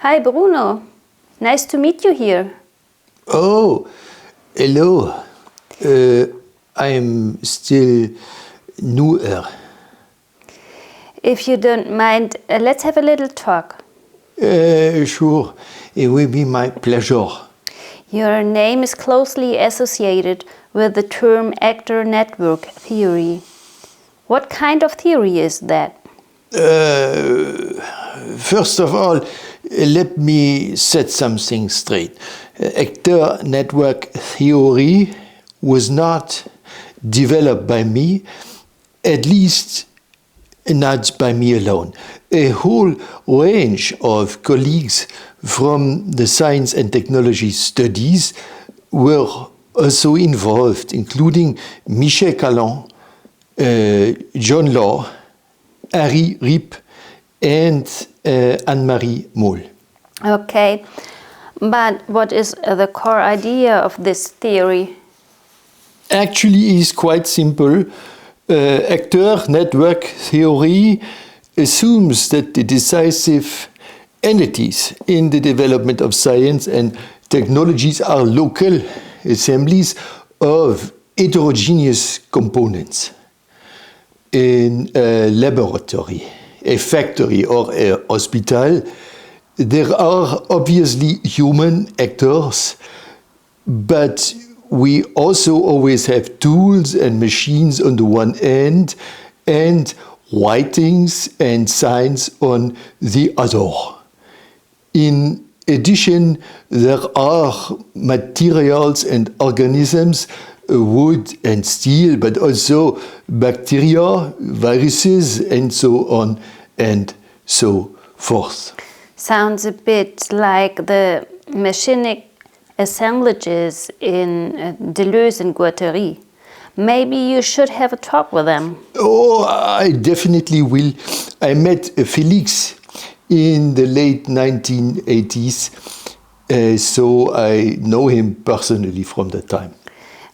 Hi Bruno, nice to meet you here. Oh, hello. I'm still newer. If you don't mind, let's have a little talk. Sure, it will be my pleasure. Your name is closely associated with the term actor network theory. What kind of theory is that? First of all, let me set something straight. Actor network theory was not developed by me, at least not by me alone. A whole range of colleagues from the science and technology studies were also involved, including Michel Callon, John Law, Harry Rip, and Annemarie Mol. Okay, but what is the core idea of this theory? Actually, it's quite simple. Actor network theory assumes that the decisive entities in the development of science and technologies are local assemblies of heterogeneous components. In a laboratory, a factory, or a hospital, there are obviously human actors, but we also always have tools and machines on the one end and writings and signs on the other. In addition, there are materials and organisms, wood and steel, but also bacteria, viruses, and so on and so forth. Sounds a bit like the machinic assemblages in Deleuze and Guattari. Maybe you should have a talk with them. Oh, I definitely will. I met Felix in the late 1980s, so I know him personally from that time.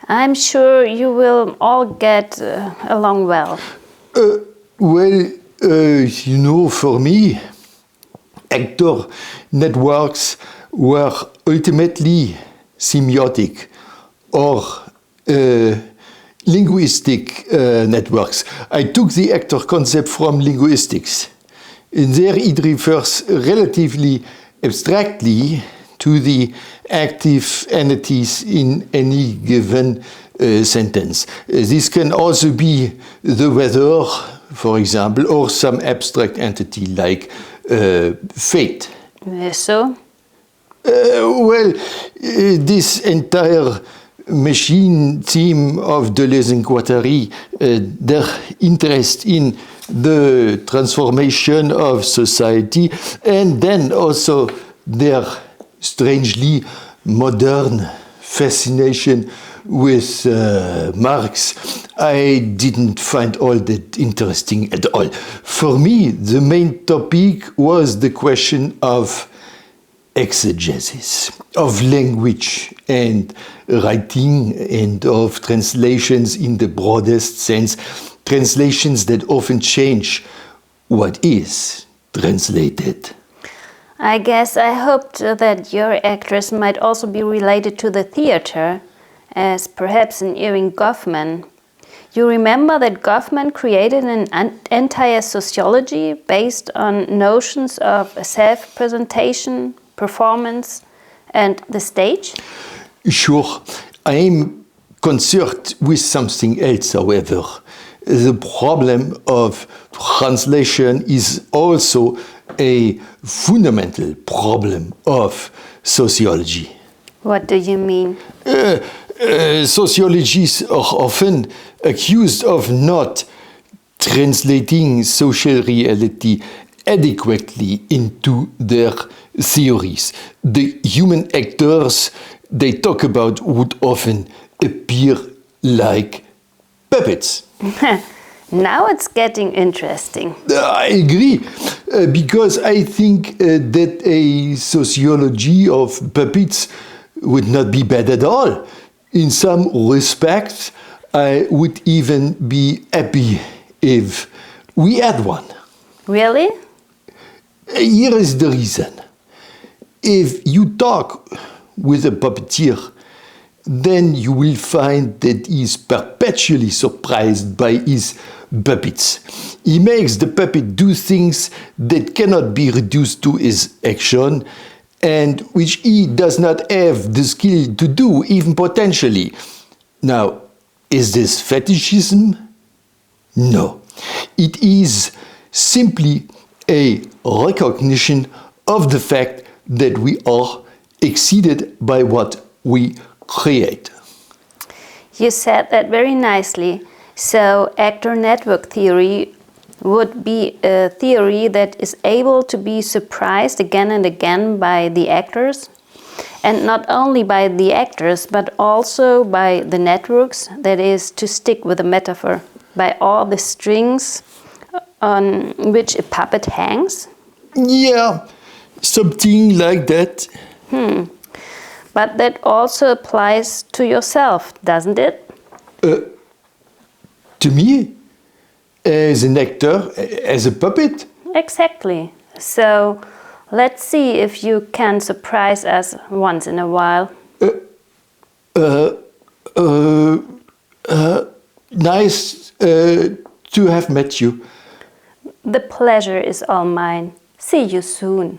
I'm sure you will all get along well. For me, actor networks were ultimately semiotic or linguistic networks. I took the actor concept from linguistics. And there it refers relatively abstractly to the active entities in any given sentence. This can also be the weather, for example, or some abstract entity like fate. So? This entire machine theme of Deleuze and Guattari, their interest in the transformation of society, and then also their strangely modern fascination with Marx, I didn't find all that interesting at all. For me, the main topic was the question of exegesis, of language and writing, and of translations in the broadest sense, translations that often change what is translated. I guess I hoped that your actress might also be related to the theater, as perhaps an Irving Goffman. You remember that Goffman created an entire sociology based on notions of self-presentation, performance, and the stage? Sure. I am concerned with something else, however. The problem of translation is also a fundamental problem of sociology. What do you mean? Sociologists are often accused of not translating social reality adequately into their theories. The human actors they talk about would often appear like puppets. Now it's getting interesting. I agree, because I think that a sociology of puppets would not be bad at all. In some respects, I would even be happy if we had one. Really? Here is the reason. if you talk with a puppeteer, then you will find that he is perpetually surprised by his puppets. He makes the puppet do things that cannot be reduced to his action and which he does not have the skill to do, even potentially. Now, is this fetishism? No. It is simply a recognition of the fact that we are exceeded by what we create. You said that very nicely. So, actor network theory would be a theory that is able to be surprised again and again by the actors, and not only by the actors but also by the networks, that is, to stick with the metaphor, by all the strings on which a puppet hangs. Yeah, something like that. But that also applies to yourself, doesn't it? To me, as an actor, as a puppet. Exactly. So let's see if you can surprise us once in a while. Nice to have met you. The pleasure is all mine. See you soon.